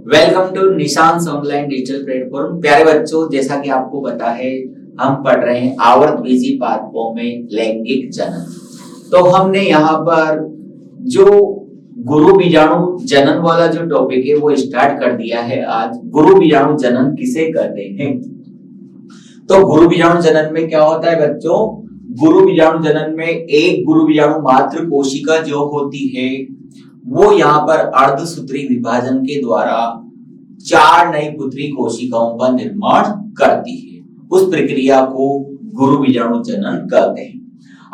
Welcome to निशांस online digital platform. प्यारे बच्चों, जैसा कि आपको पता है हम पढ़ रहे हैं आवर्तबीजी पादपों में लैंगिक जनन। तो हमने यहाँ पर जो गुरु बीजाणु जनन वाला जो टॉपिक है वो स्टार्ट कर दिया है। आज गुरु बीजाणु जनन किसे कहते हैं? तो गुरु बीजाणु जनन में क्या होता है बच्चों? गुरु बीजाणु जनन में एक गुरु बीजाणु मात्र कोशिका जो होती है वो यहाँ पर अर्धसूत्री विभाजन के द्वारा 4 नई पुत्री कोशिकाओं का निर्माण करती है। उस प्रक्रिया को गुरु बीजाणु जनन कहते हैं।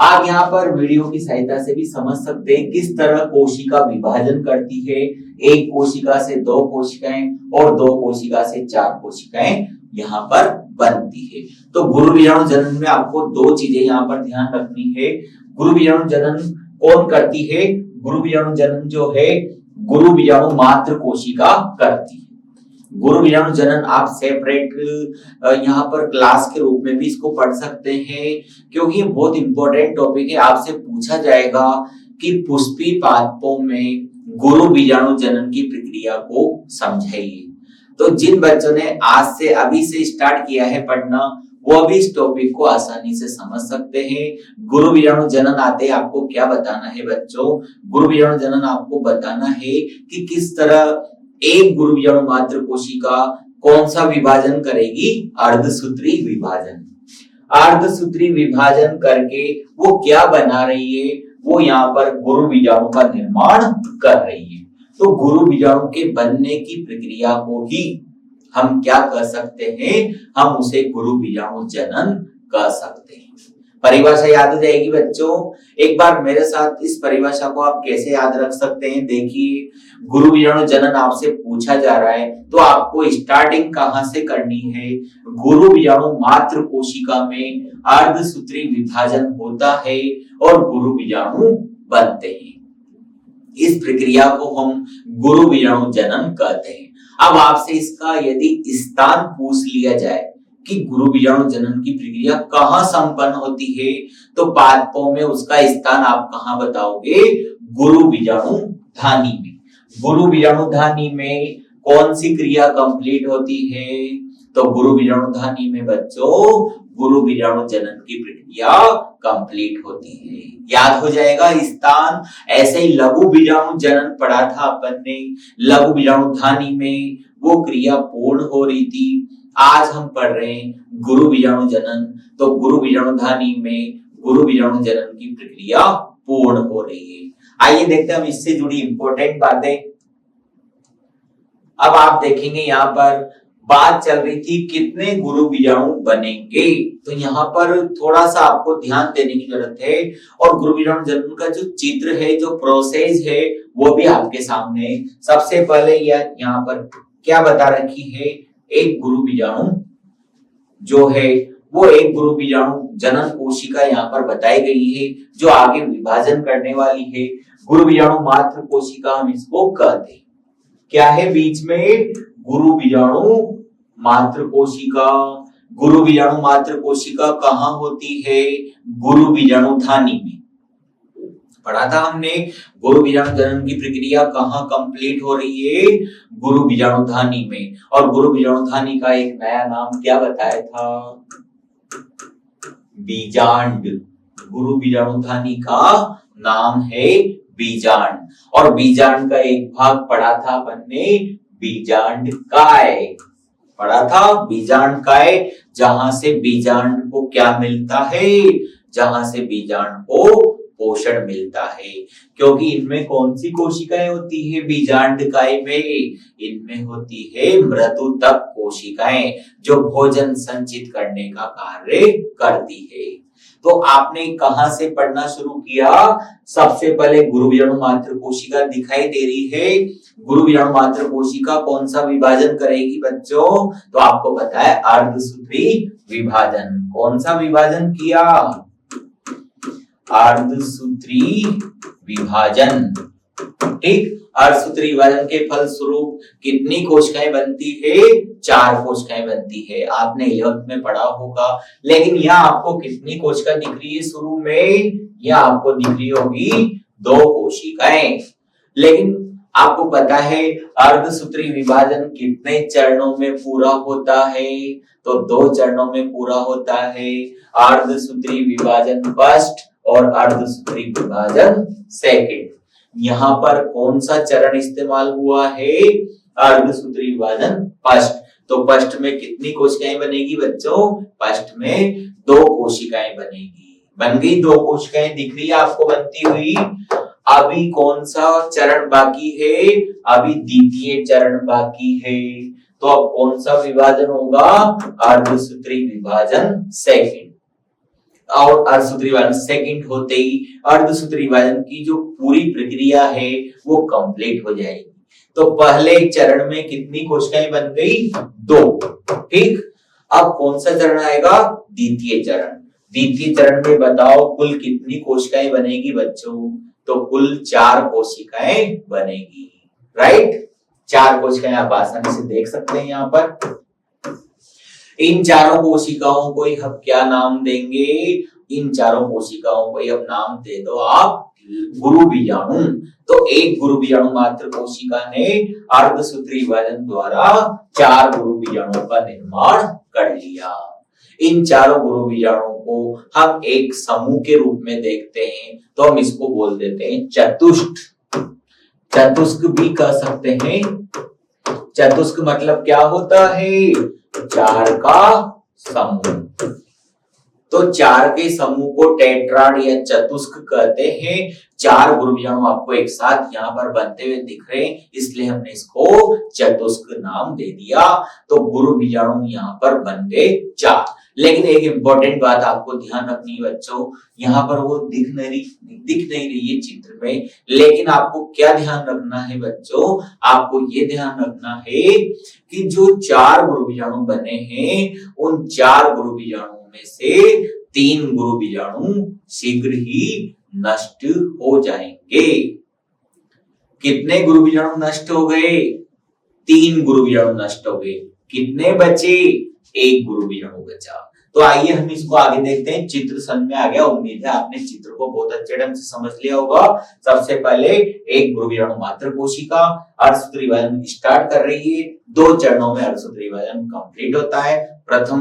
आप यहाँ पर वीडियो की सहायता से भी समझ सकते हैं किस तरह कोशिका विभाजन करती है। एक कोशिका से 2 कोशिकाएं और 2 कोशिका से 4 कोशिकाएं यहाँ पर बनती है। तो गुरु बीजाणु जनन में आपको 2 चीजें यहाँ पर ध्यान रखनी है। गुरु बीजाणु जनन कौन करती है? गुरु बीजाणु जनन जो है गुरु बीजाणु मात्र कोशिका करती है। गुरु बीजाणु जनन आप सेपरेट यहाँ पर क्लास के रूप में भी इसको पढ़ सकते हैं, क्योंकि ये बहुत इंपॉर्टेंट टॉपिक है। आपसे पूछा जाएगा कि पुष्पी पादपों में गुरु बीजाणु जनन की प्रक्रिया को समझाइए। तो जिन बच्चों ने आज से अभी से स्टार्ट किया है पढ़ना, वो भी इस टॉपिक को आसानी से समझ सकते हैं। गुरु बीजाणु जनन आते आपको क्या बताना है बच्चों? गुरु बीजाणु जनन आपको बताना है कि किस तरह एक गुरु बीजाणु मात्र कोशिका कौन सा विभाजन करेगी? अर्धसूत्री विभाजन। अर्धसूत्री विभाजन करके वो क्या बना रही है? वो यहाँ पर गुरु बीजाणु का निर्माण कर रही है। तो गुरु बीजाणु के बनने की प्रक्रिया को ही हम क्या कह सकते हैं? हम उसे गुरु बीजाणु जनन कह सकते हैं। परिभाषा याद हो जाएगी बच्चों। एक बार मेरे साथ इस परिभाषा को आप कैसे याद रख सकते हैं? देखिए, गुरु बीजाणु जनन आपसे पूछा जा रहा है तो आपको स्टार्टिंग कहां से करनी है? गुरु बीजाणु मात्र कोशिका में अर्धसूत्री विभाजन होता है और गुरु बीजाणु बनते हैं। इस प्रक्रिया को हम गुरु बीजाणु जनन कहते हैं। अब आपसे इसका यदि स्थान पूछ लिया जाए कि गुरु बीजाणु जनन की प्रक्रिया कहाँ संपन्न होती है, तो पादपों में उसका स्थान आप कहाँ बताओगे? गुरु बीजाणु धानी में। गुरु बीजाणु धानी में कौन सी क्रिया कंप्लीट होती है? तो गुरु बीजाणु धानी में बच्चों गुरु बीजाणु जनन की प्रक्रिया कंप्लीट होती है। याद हो जाएगा स्थान। ऐसे ही लघु बीजाणु जनन पढ़ा था अपन ने। लघु बीजाणु धानी में वो क्रिया पूर्ण हो रही थी। आज हम पढ़ रहे हैं गुरु बीजाणु जनन। तो गुरु बीजाणु धानी में गुरु बीजाणु जनन की प्रक्रिया पूर्ण हो रही है। आइए देखते हैं हम इससे जुड़ी इंपॉर्टेंट बातें। अब आप देखेंगे यहाँ पर बात चल रही थी कितने गुरु बीजाणु बनेंगे, तो यहाँ पर थोड़ा सा आपको ध्यान देने की जरूरत है। और गुरु बीजाणु जनन का जो चित्र है, जो प्रोसेस है, वो भी आपके सामने। सबसे पहले यहाँ पर क्या बता रखी है? एक गुरु बीजाणु जो है वो एक गुरु बीजाणु जनन कोशिका यहाँ पर बताई गई है जो आगे विभाजन करने वाली है। गुरु बीजाणु मात्र कोशिका हम इसको कहते हैं। क्या है बीच में? गुरु बीजाणु मात्र कोशिका। गुरु बीजाणु मात्र कोशिका कहाँ होती है? गुरु बीजाणु धानी में। पढ़ा था हमने गुरु बीजाणु जनन की प्रक्रिया कहाँ कंप्लीट हो रही है? गुरु बीजाणु धानी में। और गुरु बीजाणु धानी का एक नया नाम क्या बताया था? बीजांड। गुरु बीजाणु धानी का नाम है बीजांड। और बीजांड का एक भाग पढ़ा था अपन ने, बीजांड काय। पढ़ा था बीजांड काय, जहां से बीजांड को क्या मिलता है? जहां से बीजांड को पोषण मिलता है। क्योंकि इनमें कौन सी कोशिकाएं होती है बीजांड काय में? इनमें होती है मृदुतक कोशिकाएं जो भोजन संचित करने का कार्य करती है। तो आपने कहां से पढ़ना शुरू किया? सबसे पहले गुरु बीजाणु मात्र कोशिका दिखाई दे रही है। गुरु बीजाणु मात्र कोशिका कौन सा विभाजन करेगी बच्चों? तो आपको पता है अर्धसूत्री विभाजन। कौन सा विभाजन किया? अर्धसूत्री विभाजन। ठीक। अर्धसूत्री विभाजन के फलस्वरूप कितनी कोशिकाएं बनती है? 4 कोशिकाएं बनती है। आपने 11th में पढ़ा होगा। लेकिन यहाँ आपको कितनी कोशिका दिख रही है शुरू में? यहाँ आपको दिख रही होगी 2 कोशिकाएं। लेकिन आपको पता है अर्धसूत्री विभाजन कितने चरणों में पूरा होता है? तो 2 चरणों में पूरा होता है, अर्धसूत्री विभाजन फर्स्ट और अर्धसूत्री विभाजन सेकंड। यहाँ पर कौन सा चरण इस्तेमाल हुआ है? अर्धसूत्री विभाजन फर्स्ट। तो फर्स्ट में कितनी कोशिकाएं बनेगी बच्चों? फर्स्ट में 2 कोशिकाएं बनेगी। बन गई 2 कोशिकाएं, दिख रही है आपको बनती हुई। अभी कौन सा चरण बाकी है? अभी द्वितीय चरण बाकी है। तो अब कौन सा विभाजन होगा? अर्धसूत्री विभाजन सेकंड। और अर्धसूत्री विभाजन सेकंड होते ही अर्धसूत्री विभाजन की जो पूरी प्रक्रिया है वो कंप्लीट हो जाएगी। तो पहले चरण में कितनी कोशिकाएं बन गई? 2। ठीक, अब कौन सा चरण आएगा? द्वितीय चरण। द्वितीय चरण में बताओ कुल कितनी कोशिकाएं बनेगी बच्चों? तो कुल 4 कोशिकाएं बनेगी। राइट, 4 कोशिकाएं आप आसानी से देख सकते हैं यहाँ पर। इन चारों कोशिकाओं को हम क्या नाम देंगे? इन चारों कोशिकाओं को अब नाम दे दो आप गुरु बीजाणु। तो एक गुरु बीजाणु मात्र कोशिका ने अर्धसूत्री विभाजन द्वारा 4 गुरु बीजाणुओं का निर्माण कर लिया। इन चारों गुरु बीजाणुओं को हम एक समूह के रूप में देखते हैं, तो हम इसको बोल देते हैं चतुष्ट। चतुष्क भी कह सकते हैं। चतुष्क मतलब क्या होता है? 4 का समूह। तो 4 के समूह को टेट्राड या चतुष्क कहते हैं। 4 गुरु बीजाणु आपको एक साथ यहाँ पर बनते हुए दिख रहे हैं, इसलिए हमने इसको चतुष्क नाम दे दिया। तो गुरु बीजाणु यहाँ पर बन गए 4। लेकिन एक इंपॉर्टेंट बात आपको ध्यान रखनी है बच्चों, यहाँ पर वो दिख नहीं रही है चित्र में, लेकिन आपको क्या ध्यान रखना है बच्चों? आपको ये ध्यान रखना है कि जो 4 गुरु बीजाणु बने हैं, उन 4 गुरु बीजाणुओं में से 3 गुरु बीजाणु शीघ्र ही नष्ट हो जाएंगे। कितने गुरु बीजाणु नष्ट हो गए? 3 गुरु बीजाणु नष्ट हो गए। कितने बचे? 1 गुरु बीजाणु बचा। तो आइए हम इसको आगे देखते हैं। चित्र समझ में आ गया, उम्मीद है आपने चित्र को बहुत अच्छे ढंग से समझ लिया होगा। सबसे पहले एक गुरु बीजाणु मात्र कोशिका अर्धसूत्री विभाजन स्टार्ट कर रही है। 2 चरणों में अर्धसूत्री विभाजन कंप्लीट होता है। प्रथम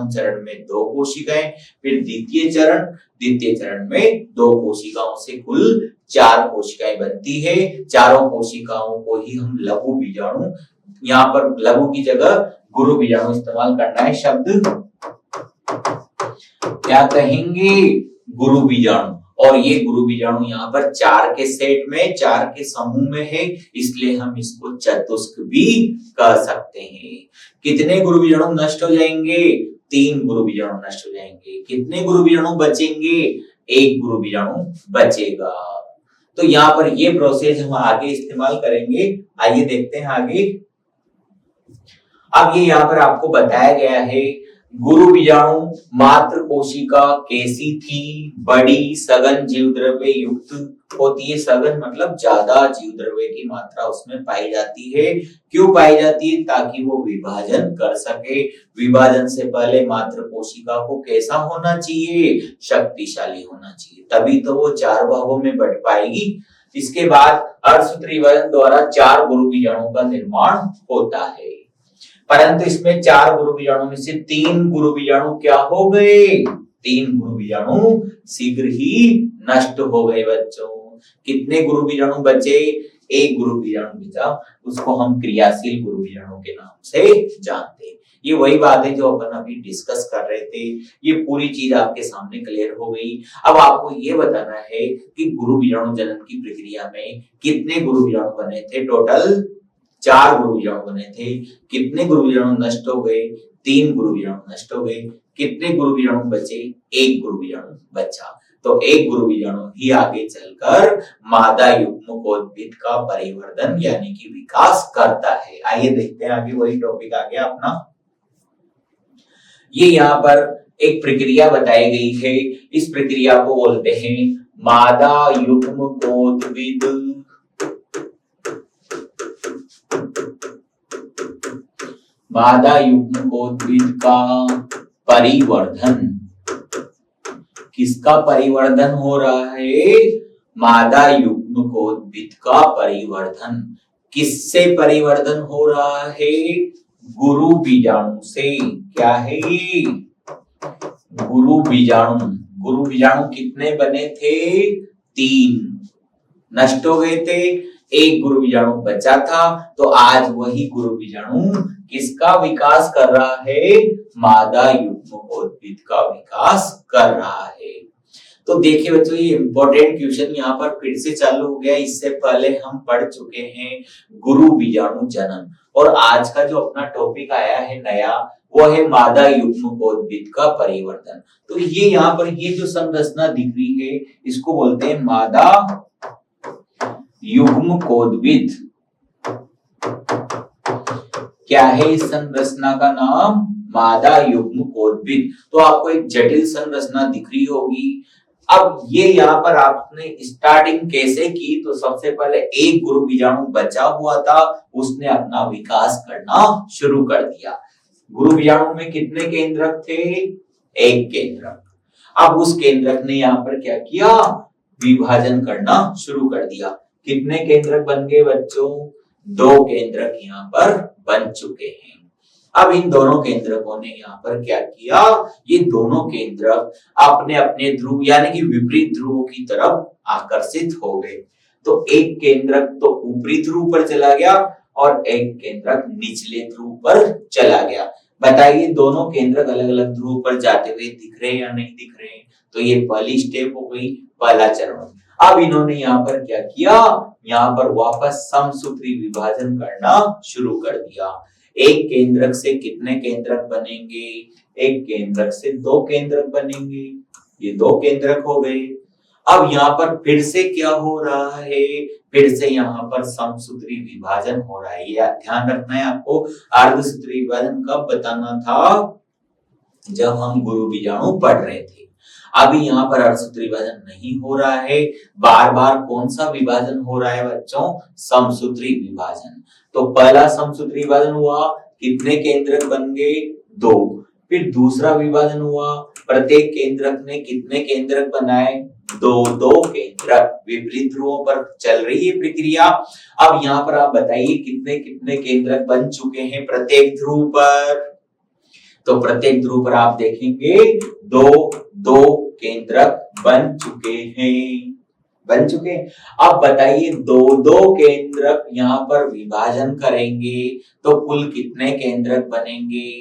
चरण में 2 कोशिकाएं, फिर द्वितीय चरण में 2 कोशिकाओं से कुल 4 कोशिकाएं बनती है। चारों कोशिकाओं को ही हम लघु बीजाणु, यहाँ पर लघु की जगह गुरु बीजाणु इस्तेमाल करना है। शब्द क्या कहेंगे? गुरु बीजाणु। और ये गुरु बीजाणु यहाँ पर 4 के सेट में, 4 के समूह में है, इसलिए हम इसको चतुष्क भी कह सकते हैं। कितने गुरु बीजाणु नष्ट हो जाएंगे? 3 गुरु बीजाणु नष्ट हो जाएंगे। कितने गुरु बीजाणु बचेंगे? 1 गुरु बीजाणु बचेगा। तो यहाँ पर ये प्रोसेस हम आगे इस्तेमाल करेंगे। आइए देखते हैं आगे। अब ये यहाँ पर आपको बताया गया है गुरु बीजाणु मात्र कोशिका कैसी थी? बड़ी, सघन जीव द्रव्य युक्त होती है। सघन मतलब ज्यादा जीव द्रव्य की मात्रा उसमें पाई जाती है। क्यों पाई जाती है? ताकि वो विभाजन कर सके। विभाजन से पहले मात्र कोशिका को कैसा होना चाहिए? शक्तिशाली होना चाहिए, तभी तो वो 4 भागों में बट पाएगी। इसके बाद अर्धसूत्री विभाजन द्वारा 4 गुरु बीजाणु का निर्माण होता है, परंतु इसमें 4 गुरु बीजाणु में से 3 गुरु बीजाणु क्या हो गए? 3 गुरु बीजाणु शीघ्र ही नष्ट हो गए बच्चों। कितने गुरु बीजाणु बचे? 1 गुरु बीजाणु बचा, उसको हम क्रियाशील गुरु बीजाणु के नाम से जानते हैं। ये वही बात है जो अपन अभी डिस्कस कर रहे थे। ये पूरी चीज आपके सामने क्लियर हो गई। अब आपको ये बताना है कि गुरु बीजाणु जनन की प्रक्रिया में कितने गुरु बीजाणु बने थे? टोटल 4 गुरु बीजाणु बने थे। कितने गुरु बीजाणु नष्ट हो गए? 3 गुरु बीजाणु नष्ट हो गए। कितने गुरु बीजाणु बचे? 1 गुरु बीजाणु बचा। तो 1 गुरु बीजाणु ही आगे चलकर मादा युग्मकोद्भिद का परिवर्धन यानी कि विकास करता है। आइए देखते हैं आगे, वही टॉपिक आ गया अपना। ये यहाँ पर एक प्रक्रिया बताई गई है। इस प्रक्रिया को बोलते हैं मादा युग्मकोद्भिद। मादा युग्मकोद्भिद का परिवर्धन। किसका परिवर्धन हो रहा है? मादा युग्म युग्मकोद्भिद का परिवर्धन किससे परिवर्धन हो रहा है? गुरु बीजाणु से। क्या है ये? गुरु बीजाणु। गुरु बीजाणु कितने बने थे? 3 नष्ट हो गए थे, एक गुरु बीजाणु बचा था। तो आज वही गुरु बीजाणु किसका विकास कर रहा है? मादा युग्मकोद्भिद का विकास कर रहा है। तो देखिए बच्चों, ये इंपॉर्टेंट क्वेश्चन यहाँ पर फिर से चालू हो गया। इससे पहले हम पढ़ चुके हैं गुरु बीजाणु जनन, और आज का जो अपना टॉपिक आया है नया, वो है मादा युग्मकोद्भिद का परिवर्तन। तो ये यहाँ पर ये जो संरचना दिख रही है, इसको बोलते हैं मादा युग्मकोद्भिद। क्या है इस संरचना का नाम? मादा युग्मकोद्भिद। तो आपको एक जटिल संरचना दिख रही होगी। अब ये यहाँ पर आपने स्टार्टिंग कैसे की? तो सबसे पहले एक गुरु बीजाणु बचा हुआ था, उसने अपना विकास करना शुरू कर दिया। गुरु बीजाणु में कितने केंद्रक थे? एक केंद्रक। अब उस केंद्रक ने यहाँ पर क्या किया? विभाजन करना शुरू कर दिया। कितने केंद्रक बन गए बच्चों? 2 केंद्रक यहाँ पर बन चुके हैं। अब इन दोनों केंद्रकों ने यहाँ पर क्या किया? ये दोनों केंद्रक अपने अपने ध्रुव यानी कि विपरीत ध्रुवों की तरफ आकर्षित हो गए। तो एक केंद्रक तो ऊपरी ध्रुव पर चला गया और एक केंद्रक निचले ध्रुव पर चला गया। बताइए, दोनों केंद्रक अलग अलग ध्रुव पर जाते हुए दिख रहे हैं या नहीं दिख रहे हैं? तो ये पहली स्टेप हो गई, पहला चरण। अब इन्होंने यहाँ पर क्या किया? यहाँ पर वापस समसूत्री विभाजन करना शुरू कर दिया। एक केंद्रक से कितने केंद्रक बनेंगे? एक केंद्रक से 2 केंद्रक बनेंगे। ये 2 केंद्रक हो गए। अब यहाँ पर फिर से क्या हो रहा है? फिर से यहाँ पर समसूत्री विभाजन हो रहा है। ये ध्यान रखना है आपको। अर्धसूत्री विभाजन कब बताना था? जब हम गुरु बीजाणु पढ़ रहे थे। अभी यहाँ पर अर्धसूत्री विभाजन नहीं हो रहा है। बार बार कौन सा विभाजन हो रहा है बच्चों? समसूत्री विभाजन। तो पहला समसूत्री विभाजन हुआ, कितने केंद्रक बन गए? 2। फिर दूसरा विभाजन हुआ, प्रत्येक केंद्रक ने कितने केंद्रक बनाए? 2 केंद्रक। विपरीत ध्रुवों पर चल रही है प्रक्रिया। अब यहाँ पर आप बताइए कितने कितने केंद्रक बन चुके हैं प्रत्येक ध्रुव पर? तो प्रत्येक ध्रुव पर आप देखेंगे 2 केंद्रक बन चुके हैं। बन चुके। अब बताइए 2 केंद्रक यहाँ पर विभाजन करेंगे तो कुल कितने केंद्रक बनेंगे?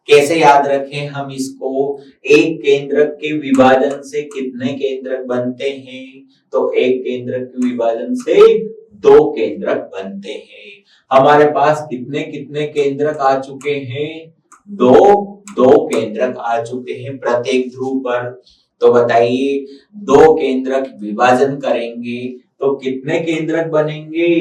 कैसे याद रखें हम इसको? एक केंद्रक के विभाजन से कितने केंद्रक बनते हैं? तो एक केंद्रक के विभाजन से 2 केंद्रक बनते हैं। हमारे पास कितने कितने केंद्रक आ चुके हैं? 2 केंद्रक आ चुके हैं प्रत्येक ध्रुव पर। तो बताइए 2 केंद्रक विभाजन करेंगे तो कितने केंद्रक बनेंगे?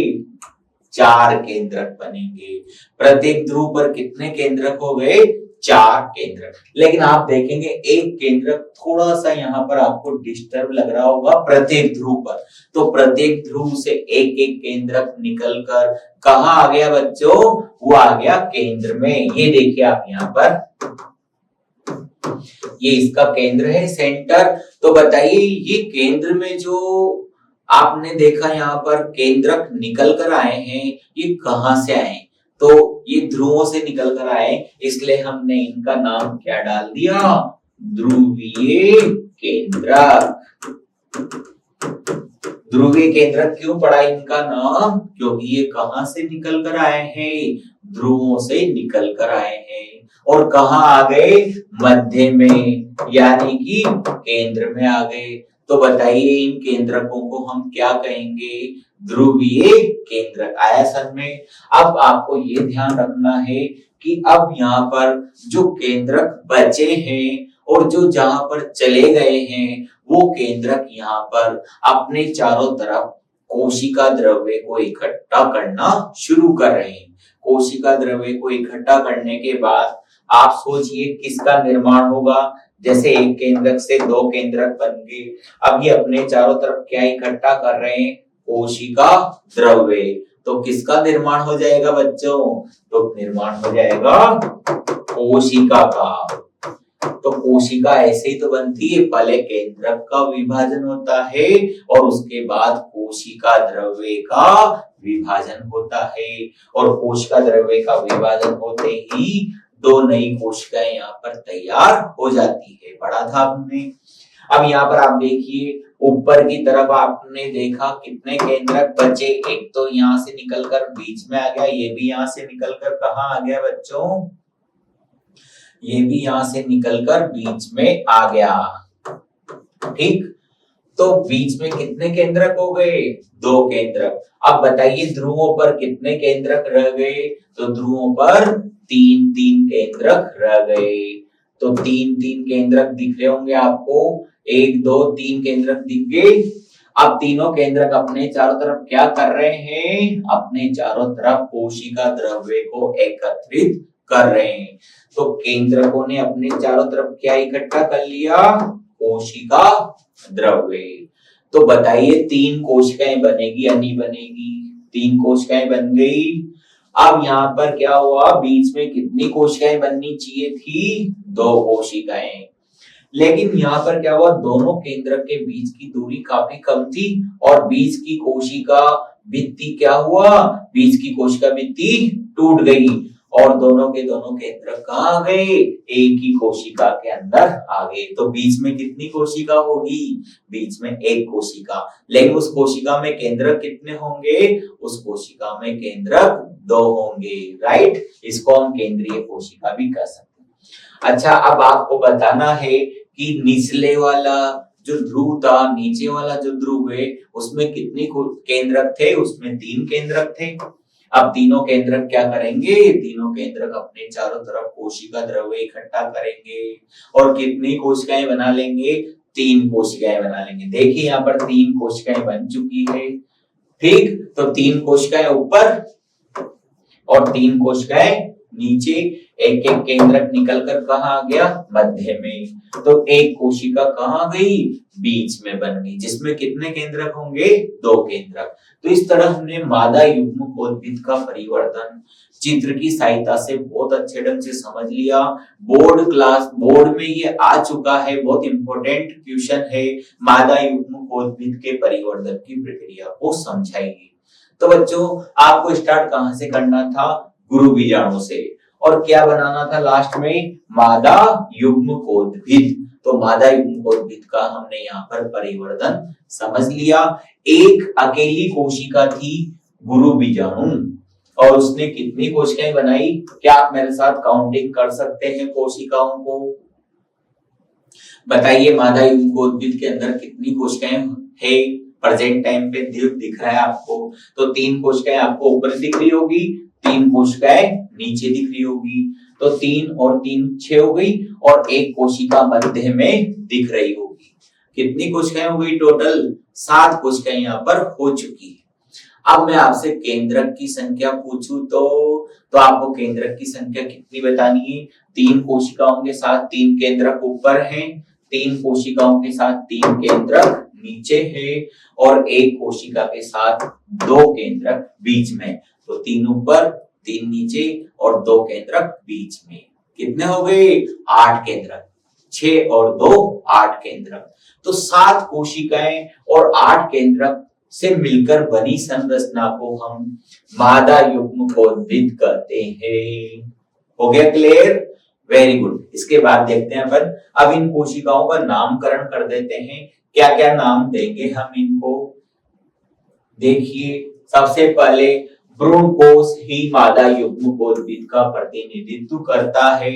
4 केंद्रक बनेंगे। प्रत्येक ध्रुव पर कितने केंद्रक हो गए? 4 केंद्रक। लेकिन आप देखेंगे एक केंद्रक थोड़ा सा यहाँ पर आपको डिस्टर्ब लग रहा होगा प्रत्येक ध्रुव पर। तो प्रत्येक ध्रुव से एक एक केंद्रक निकलकर कहाँ आ गया बच्चों? वो आ गया केंद्र में। ये देखिए आप यहाँ पर, ये इसका केंद्र है, सेंटर। तो बताइए ये केंद्र में जो आपने देखा यहाँ पर केंद्रक निकल कर आए हैं, ये कहां से आए? तो ये ध्रुवों से निकल कर आए, इसलिए हमने इनका नाम क्या डाल दिया? ध्रुवीय केंद्रक। ध्रुवीय केंद्रक क्यों पड़ा इनका नाम? क्योंकि ये कहां से निकल कर आए हैं? ध्रुवों से निकल कर आए हैं। और कहां आ गए? मध्य में, यानी कि केंद्र में आ गए। तो बताइए इन केंद्रकों को हम क्या कहेंगे? ध्रुवीय केंद्रक। आया समझ में? अब आपको ये ध्यान रखना है कि अब यहाँ पर जो केंद्रक बचे हैं और जो जहां पर चले गए हैं, वो केंद्रक यहाँ पर अपने चारों तरफ कोशिका द्रव्य को इकट्ठा करना शुरू कर रहे हैं। कोशिका द्रव्य को इकट्ठा करने के बाद आप सोचिए किसका निर्माण होगा? जैसे एक केंद्रक से 2 केंद्रक बन गए। अब ये अपने चारों तरफ क्या इकट्ठा कर रहे हैं? कोशिका द्रव्य। तो किसका निर्माण हो जाएगा बच्चों? तो निर्माण हो जाएगा कोशिका का। तो कोशिका ऐसे ही तो बनती है, पहले केंद्रक का विभाजन होता है और उसके बाद कोशिका द्रव्य का विभाजन होता है, और कोशिका द्रव्य का विभाजन होते ही दो नई कोशिकाएं यहाँ पर तैयार हो जाती है। पढ़ा था हमने। अब यहाँ पर आप देखिए, ऊपर की तरफ आपने देखा कितने केंद्रक बचे, एक तो यहाँ से निकलकर बीच में आ गया, ये भी यहाँ से निकलकर कहाँ आ गया बच्चों, ये भी यहाँ से निकलकर बीच में आ गया। ठीक, तो बीच में कितने केंद्रक हो गए, दो केंद्रक। अब बताइए ध्रुवों पर कितने केंद्रक रह गए, तो ध्रुवों पर तीन तीन केंद्रक रह गए। तो तीन तीन केंद्रक दिख रहे होंगे आपको, एक दो तीन केंद्रक दिख गए। अब तीनों केंद्रक अपने चारों तरफ क्या कर रहे हैं, अपने चारों तरफ कोशिका द्रव्य को एकत्रित कर रहे हैं। तो केंद्रकों ने अपने चारों तरफ क्या इकट्ठा कर लिया, कोशिका द्रव्य। तो बताइए तीन कोशिकाएं बनेगी या नहीं बनेगी, तीन कोशिकाएं बन गई। अब यहाँ पर क्या हुआ, बीच में कितनी कोशिकाएं बननी चाहिए थी, दो कोशिकाएं। लेकिन यहाँ पर क्या हुआ, दोनों केंद्रक के बीच की दूरी काफी कम थी और बीच की कोशिका भित्ति क्या हुआ, बीच की कोशिका भित्ति टूट गई और दोनों के दोनों केंद्रक कहाँ आ गए, एक ही कोशिका के अंदर आ गए। तो बीच में कितनी कोशिका होगी, बीच में एक कोशिका। लेकिन उस कोशिका में केंद्रक कितने होंगे, उस कोशिका में केंद्रक दो होंगे। राइट, इसको हम केंद्रीय कोशिका भी कह सकते हैं। अच्छा, अब आपको बताना है कि निचले वाला जो ध्रुव था, नीचे वाला जो ध्रुव है, उसमें कितने केंद्रक थे, उसमें तीन केंद्रक थे। अब तीनों केंद्रक क्या करेंगे, तीनों केंद्रक अपने चारों तरफ कोशिका द्रव्य इकट्ठा करेंगे और कितनी कोशिकाएं बना लेंगे, तीन कोशिकाएं बना लेंगे। देखिए यहाँ पर तीन कोशिकाएं बन चुकी है। ठीक, तो तीन कोशिकाएं ऊपर और तीन कोशिकाएं नीचे, एक एक केंद्रक निकलकर कहाँ आ गया, मध्य में। तो एक कोशिका कहाँ गई, बीच में बन गई, जिसमें कितने केंद्रक होंगे, दो केंद्रक। तो इस तरह हमने मादा युग्मकोद्भिद का परिवर्तन चित्र की सहायता से बहुत अच्छे ढंग से समझ लिया। बोर्ड में ये आ चुका है, बहुत इंपॉर्टेंट क्वेश्चन है, मादा युग्मकोद्भिद के परिवर्तन की प्रक्रिया को समझाइए। तो बच्चों आपको स्टार्ट कहां से करना था, गुरु बीजाणु से, और क्या बनाना था लास्ट में, मादा युग्मकोद्भिद। तो मादा युग्मकोद्भिद का हमने यहाँ पर परिवर्तन समझ लिया। एक अकेली कोशिका थी गुरु बीजाणु और उसने कितनी कोशिकाएं बनाई, क्या आप मेरे साथ काउंटिंग कर सकते हैं कोशिकाओं को, बताइए मादा युग्मकोद्भिद के अंदर कितनी कोशिकाएं है, प्रेजेंट टाइम पे दिख रहा है आपको। तो तीन कोशिकाएं आपको ऊपर दिख रही होगी, तीन कोशिकाएं नीचे दिख रही होगी। तो तीन और तीन 6 हो गई और एक कोशिका मध्य में दिख रही होगी। कितनी कोशिकाएं हो गई टोटल, 7 कोशिकाएं यहाँ पर हो चुकी है। अब मैं आपसे केंद्रक की संख्या पूछूं तो आपको केंद्रक की संख्या कितनी बतानी है, 3 कोशिकाओं के साथ 3 केंद्रक ऊपर हैं, 3 कोशिकाओं के साथ 3 केंद्रक नीचे है और एक कोशिका के साथ 2 केंद्रक बीच में। तो 3 ऊपर 3 नीचे और 2 केंद्रक बीच में। कितने हो गए, 8 केंद्रक, 6 और 2 8 केंद्रक। तो 7 कोशिकाएं और 8 केंद्रक से मिलकर बनी संरचना को हम मादा युग्मकोद्भिद कहते हैं। हो गया क्लियर, वेरी गुड। इसके बाद देखते हैं अपन, अब इन कोशिकाओं का नामकरण कर देते हैं। क्या क्या नाम देंगे हम इनको, देखिए सबसे पहले भ्रूण कोश ही मादा युग्मकोद्भिद का प्रतिनिधित्व करता है,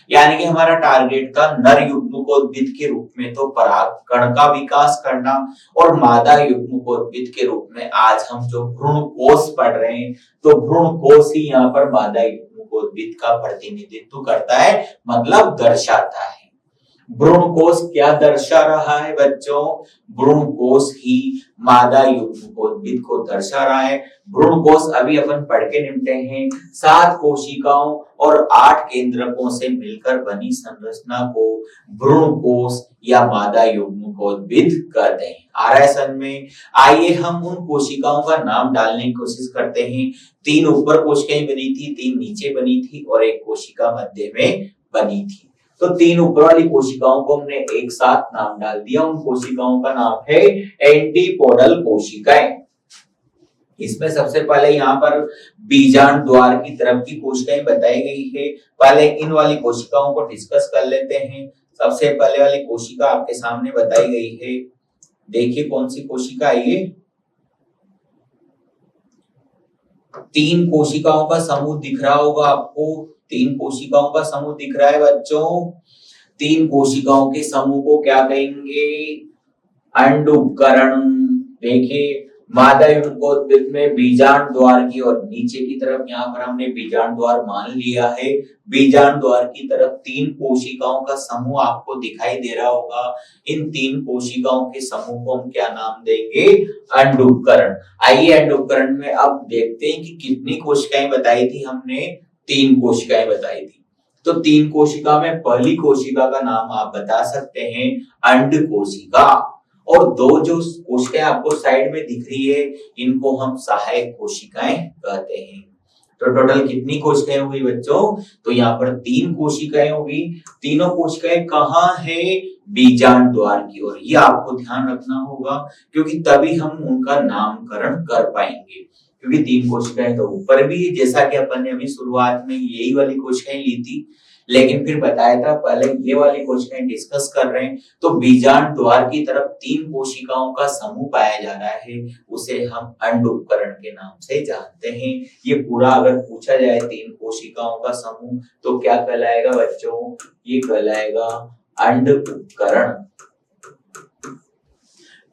यानी कि हमारा टारगेट था नर युग्मकोद्भिद के रूप में तो परागकण का विकास करना, और मादा युग्मकोद्भिद के रूप में आज हम जो भ्रूण कोश पढ़ रहे हैं, तो भ्रूण कोश ही यहाँ पर मादा युग्मकोद्भिद का प्रतिनिधित्व करता है, मतलब दर्शाता है। भ्रूण कोश क्या दर्शा रहा है बच्चों, भ्रूण कोश ही मादा युग्मकोद्भिद को दर्शा रहा है। भ्रूण कोश अभी अपन पढ़ के निपटे हैं, 7 कोशिकाओं और 8 केंद्रकों से मिलकर बनी संरचना को भ्रूण कोश या मादा युग्मकोद्भिद कहते हैं। आ रहा है समझ में। आइए हम उन कोशिकाओं का नाम डालने की कोशिश करते हैं। 3 ऊपर कोशिकाएं बनी थी, 3 नीचे बनी थी और एक कोशिका मध्य में बनी थी। तो तीन ऊपर वाली कोशिकाओं को हमने एक साथ नाम डाल दिया। उन कोशिकाओं का नाम है एंटीपोडल कोशिकाएं। इसमें सबसे पहले यहाँ पर बीजांड द्वार की तरफ की कोशिकाएं बताई गई है। पहले इन वाली कोशिकाओं को डिस्कस कर लेते हैं। सबसे पहले वाली कोशिका आपके सामने बताई गई है। देखिए कौन सी कोशिका है ये। तीन कोशिकाओं का समूह दिख रहा होगा आपको। तीन कोशिकाओं का समूह दिख रहा है बच्चों। तीन कोशिकाओं के समूह को क्या कहेंगे? अंडउपकरण। देखिए मादा युग्मकोद्भिद में बीजांड द्वार की और नीचे की तरफ यहाँ पर हमने बीजांड द्वार मान लिया है। बीजांड द्वार की तरफ तीन कोशिकाओं का समूह आपको दिखाई दे रहा होगा। इन तीन कोशिकाओं के समूह को हम क्या नाम देंगे? अंडउपकरण। आइए अंडउपकरण में अब देखते हैं कि कितनी कोशिकाएं बताई थी हमने। तीन कोशिकाएं बताई थी। तो तीन कोशिका में पहली कोशिका का नाम आप बता सकते हैं अंड कोशिका, और दो जो कोशिकाएं आपको साइड में दिख रही है इनको हम सहायक कोशिकाएं कहते हैं। तो टोटल कितनी कोशिकाएं हुई बच्चों? तो यहाँ पर तीन कोशिकाएं होगी। तीनों कोशिकाएं कहाँ है? बीजांड द्वार की ओर। ये आपको ध्यान रखना होगा क्योंकि तभी हम उनका नामकरण कर पाएंगे। क्योंकि तीन कोशिकाएं तो ऊपर भी है, जैसा कि अपन ने अभी शुरुआत में यही वाली कोशिकाएं ली थी, लेकिन फिर बताया था पहले ये वाली कोशिकाएं डिस्कस कर रहे हैं। तो बीजांड द्वार की तरफ तीन कोशिकाओं का समूह पाया जा रहा है, उसे हम अंडउपकरण के नाम से जानते हैं। ये पूरा अगर पूछा जाए तीन कोशिकाओं का समूह तो क्या कहलाएगा बच्चों? ये कहलाएगा अंडउपकरण।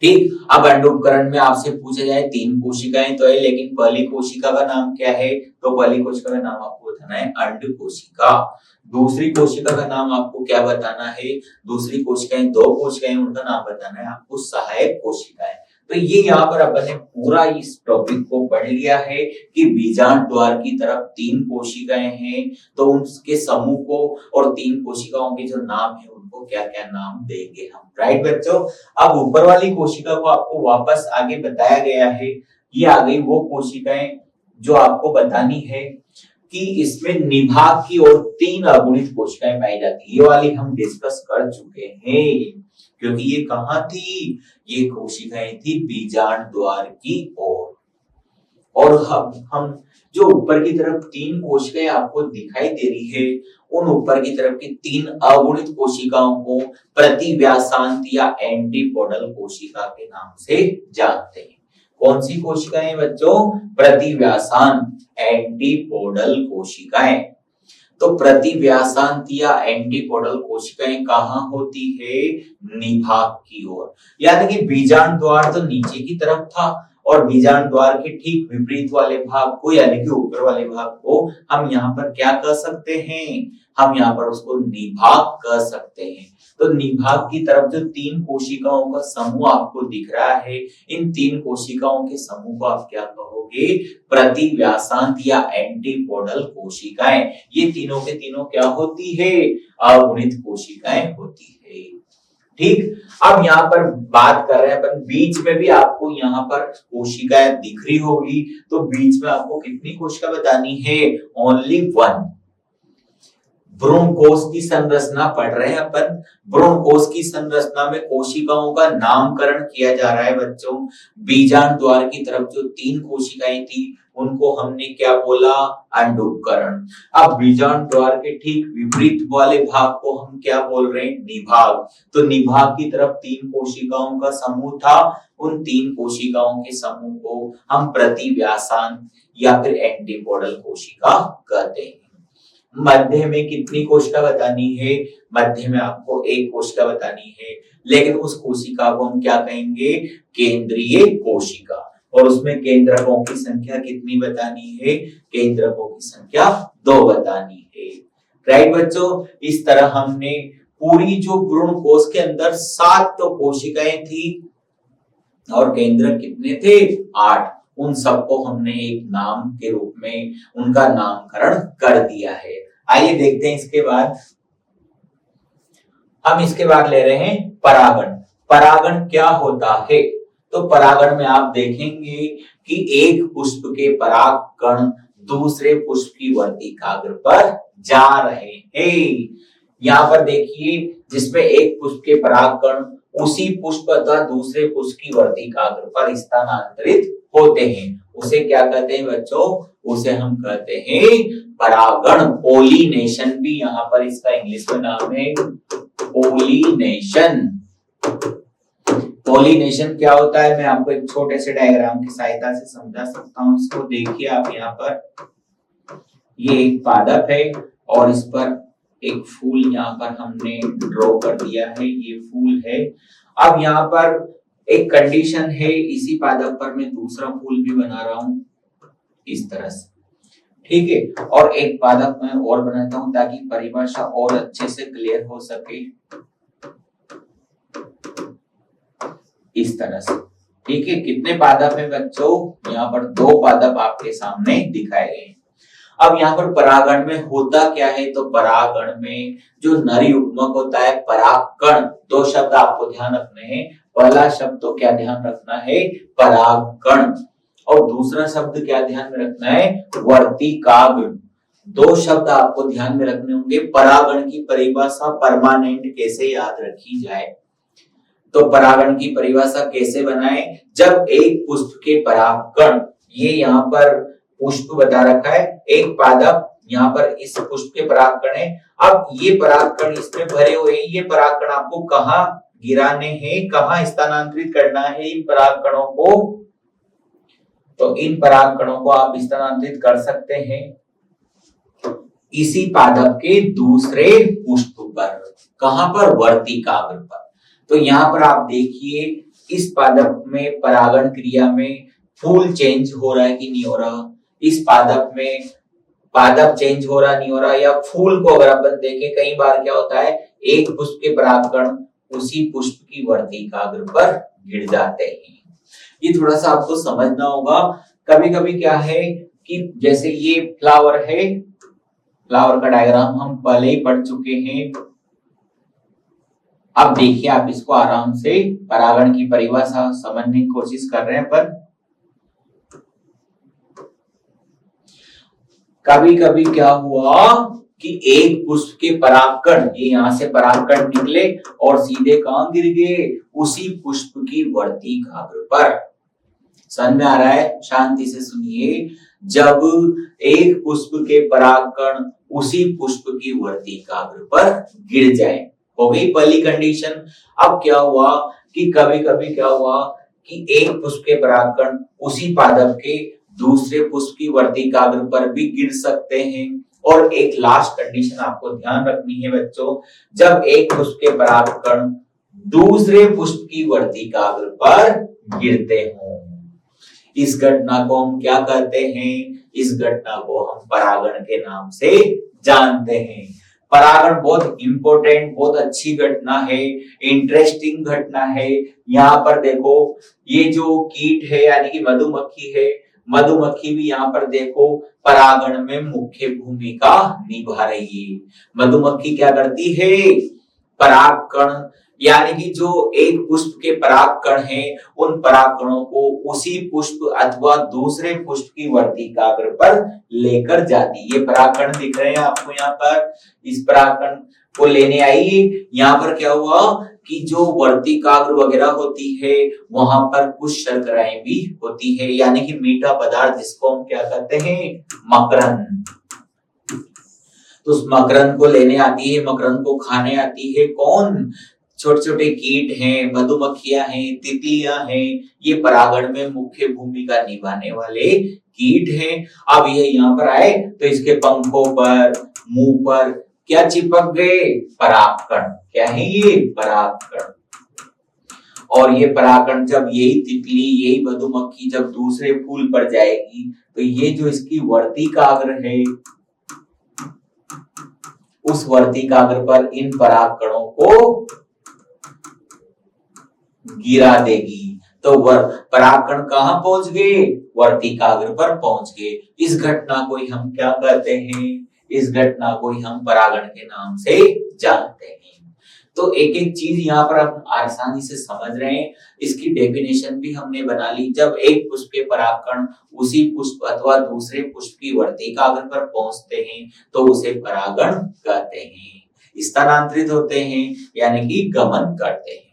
ठीक। अब अंडउपकरण में आपसे पूछा जाए तीन कोशिकाएं तो है, लेकिन पहली कोशिका का नाम क्या है? तो पहली कोशिका का नाम आपको बताना है अंड कोशिका। दूसरी कोशिका का नाम आपको क्या बताना है? दूसरी कोशिकाएं दो कोशिकाएं, उनका नाम बताना है आपको सहायक कोशिकाएं। तो ये यहाँ पर अपन ने पूरा इस टॉपिक को पढ़ लिया है कि बीजांड द्वार की तरफ तीन कोशिकाएं हैं, तो उनके समूह को और तीन कोशिकाओं के जो नाम है उनको क्या क्या नाम देंगे हम। राइट बच्चों। अब ऊपर वाली कोशिका को आपको वापस आगे बताया गया है। ये आ गई वो कोशिकाएं जो आपको बतानी है कि इसमें निभाग की ओर तीन अगुणित कोशिकाएं पाई जाती है। ये वाली हम डिस्कस कर चुके हैं क्योंकि ये कहाँ थी? ये कोशिकाएं थी बीजांड द्वार की ओर। और हम जो ऊपर की तरफ तीन कोशिकाएं आपको दिखाई दे रही है, उन ऊपर की तरफ की तीन अगुणित कोशिकाओं को प्रतिव्यासांत या एंटीपोडल कोशिका के नाम से जानते हैं। कौन सी कोशिकाएं बच्चों? प्रतिव्यासांत एंटीपोडल कोशिकाएं। तो प्रतिव्यासांत या एंटीपोडल कोशिकाएं कहाँ होती है? निभाग की ओर। यानी कि बीजांड द्वार तो नीचे की तरफ था और बीजांड द्वार के ठीक विपरीत वाले भाग को यानी कि ऊपर वाले भाग को हम यहाँ पर क्या कह सकते हैं? हम यहाँ पर उसको निभाग कह सकते हैं। तो निभाग की तरफ जो तीन कोशिकाओं का समूह आपको दिख रहा है, इन तीन कोशिकाओं के समूह को आप क्या कहोगे? प्रतिव्यासांत या एंटीपोडल कोशिकाएं। ये तीनों के तीनों क्या होती है? अगुणित कोशिकाएं होती है। ठीक। अब यहाँ पर बात कर रहे हैं अपन, बीच में भी आपको यहाँ पर कोशिकाएं दिख रही होगी, तो बीच में आपको कितनी कोशिका बतानी है? Only one. भ्रूण कोश की संरचना पढ़ रहे हैं अपन। भ्रूण कोश की संरचना में कोशिकाओं का नामकरण किया जा रहा है बच्चों। बीजांड द्वार की तरफ जो तीन कोशिकाएं थी उनको हमने क्या बोला? अंडउपकरण। अब बीजांड द्वार के ठीक विपरीत वाले भाग को हम क्या बोल रहे हैं? निभाग। तो निभाग की तरफ तीन कोशिकाओं का समूह था, उन तीन कोशिकाओं के समूह को हम प्रतिव्यासांत या फिर एंटीपोडल कोशिका कहते हैं। मध्य में कितनी कोशिका बतानी है? मध्य में आपको एक कोशिका बतानी है, लेकिन उस कोशिका को हम क्या कहेंगे? केंद्रीय कोशिका। और उसमें केंद्रकों की संख्या कितनी बतानी है? केंद्रकों की संख्या 2 बतानी है। राइट बच्चों। इस तरह हमने पूरी जो भ्रूण कोश के अंदर 7 तो कोशिकाएं थी और केंद्र कितने थे? 8। उन सबको हमने एक नाम के रूप में उनका नामकरण कर दिया है। आइए देखते हैं इसके बाद। हम इसके बाद ले रहे हैं परागण। परागण क्या होता है? तो परागण में आप देखेंगे कि एक पुष्प के पराग कण दूसरे पुष्प की वर्तिकाग्र पर जा रहे हैं। यहाँ पर देखिए जिसमें एक पुष्प के परागकण उसी पुष्प अथवा दूसरे पुष्प की वर्तिकाग्र पर स्थानांतरित होते हैं, उसे क्या कहते हैं बच्चों? उसे हम कहते हैं परागण। पोलिनेशन भी यहाँ पर इसका इंग्लिश में नाम है पोलिनेशन। पोलिनेशन क्या होता है मैं आपको एक छोटे से डायग्राम की सहायता से समझा सकता हूँ। इसको देखिए आप यहाँ पर, ये एक पादप है और इस पर एक फूल यहाँ पर हमने ड्रॉ कर दिया है, ये फूल है। अब यहाँ पर एक कंडीशन है, इसी पादप पर मैं दूसरा फूल भी बना रहा हूं इस तरह से, ठीक है। और एक पादप मैं और बनाता हूं ताकि परिभाषा और अच्छे से क्लियर हो सके, इस तरह से, ठीक है। कितने पादप है बच्चों? यहाँ पर 2 पादप आपके सामने दिखाए गए हैं। अब यहाँ पर परागण में होता क्या है? तो परागण में जो नर युग्मक होता है परागकण, 2 शब्द आपको ध्यान रखने हैं। पहला शब्द तो क्या ध्यान रखना है? परागकण। और दूसरा शब्द क्या ध्यान में रखना है? वर्तिकाग्र। 2 शब्द आपको ध्यान में रखने होंगे। परागण की परिभाषा परमानेंट कैसे याद रखी जाए? तो परागण की परिभाषा कैसे बनाए? जब एक पुष्प के परागकण, ये यहाँ पर पुष्प बता रखा है, एक पादप यहाँ पर इस पुष्प के परागकण है। अब ये परागकण इसमें भरे हुए हैं, ये परागकण आपको कहाँ गिराने हैं, कहाँ स्थानांतरित करना है इन परागकणों को? तो इन परागकणों को आप स्थानांतरित कर सकते हैं इसी पादप के दूसरे पुष्प पर। कहां पर? वर्तिकाग्र पर। तो यहाँ पर आप देखिए इस पादप में परागण क्रिया में फूल चेंज हो रहा है कि नहीं हो रहा? इस पादप में पादप चेंज हो रहा नहीं हो रहा? या फूल को अगर अपन देखें, कई बार क्या होता है एक पुष्प के परागकण उसी पुष्प की वर्तिकाग्र पर गिर जाते हैं। ये थोड़ा सा आपको समझना होगा। कभी कभी क्या है कि जैसे ये फ्लावर है, फ्लावर का डायग्राम हम पहले ही पढ़ चुके हैं। अब देखिए आप इसको आराम से परागण की परिभाषा समझने की कोशिश कर रहे हैं, पर कभी कभी क्या हुआ कि एक पुष्प के परागकण, ये यहां से परागकण निकले और सीधे कहां गिर गए? उसी पुष्प की वर्तिकाग्र पर। समझ में आ रहा है? शांति से सुनिए। जब एक पुष्प के परागकण उसी पुष्प की वर्तिकाग्र पर गिर जाए, हो गई पहली कंडीशन। अब क्या हुआ कि कभी कभी क्या हुआ कि एक पुष्प के परागकण उसी पादप के दूसरे पुष्प की वर्तिकाग्र पर भी गिर सकते हैं। और एक लास्ट कंडीशन आपको ध्यान रखनी है बच्चों, जब एक पुष्प के परागकण दूसरे पुष्प की वर्तिकाग्र पर गिरते हों, इस घटना को हम क्या कहते हैं? इस घटना को हम परागण के नाम से जानते हैं। परागण बहुत इंपॉर्टेंट, बहुत अच्छी घटना है, इंटरेस्टिंग घटना है। यहाँ पर देखो ये जो कीट है यानी कि मधुमक्खी है, मधुमक्खी भी यहाँ पर देखो परागण में मुख्य भूमिका निभा रही है। मधुमक्खी क्या करती है? परागकण यानी कि जो एक पुष्प के परागकण हैं, उन परागकणों को उसी पुष्प अथवा दूसरे पुष्प की वर्तिकाग्र पर लेकर जाती है। ये परागकण दिख रहे हैं आपको यहाँ पर, इस परागकण को लेने आई। यहाँ पर क्या हुआ कि जो वर्तिकाग्र वगैरह होती है वहां पर कुछ शर्कराएं भी होती है, यानी कि मीठा पदार्थ, जिसको हम क्या कहते हैं? मकरंद। तो उस मकरंद को लेने आती है, मकरंद को खाने आती है। कौन? छोटे छोटे कीट हैं, मधुमक्खियां हैं, तितलियां हैं, ये परागण में मुख्य भूमिका निभाने वाले कीट हैं। अब ये यहाँ पर आए तो इसके पंखों पर, मुंह पर क्या चिपक गए? परागकण। क्या है ये? परागकण। और ये परागकण जब यही तितली, यही मधुमक्खी जब दूसरे फूल पर जाएगी तो ये जो इसकी वर्तिकाग्र है, उस वर्तिकाग्र पर इन परागकणों को गिरा देगी। तो परागकण कहां पहुंच गए? वर्तिकाग्र पर पहुंच गए। इस घटना को ही हम क्या कहते हैं? इस घटना को ही हम परागण के नाम से जानते हैं। तो एक एक चीज यहाँ पर हम आसानी से समझ रहे हैं। इसकी डेफिनेशन भी हमने बना ली। जब एक पुष्प के परागकण उसी पुष्प अथवा दूसरे पुष्प की वर्तिकाग्र पर पहुंचते हैं तो उसे परागण कहते हैं। स्थानांतरित होते हैं, यानी कि गमन करते हैं।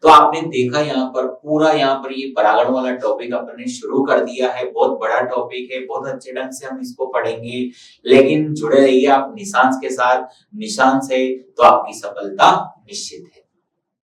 तो आपने देखा यहाँ पर पूरा यहाँ पर ये परागण वाला टॉपिक अपने शुरू कर दिया है। बहुत बड़ा टॉपिक है, बहुत अच्छे ढंग से हम इसको पढ़ेंगे, लेकिन जुड़े रहिए आप निशांस के साथ। निशांस है तो आपकी सफलता निश्चित है।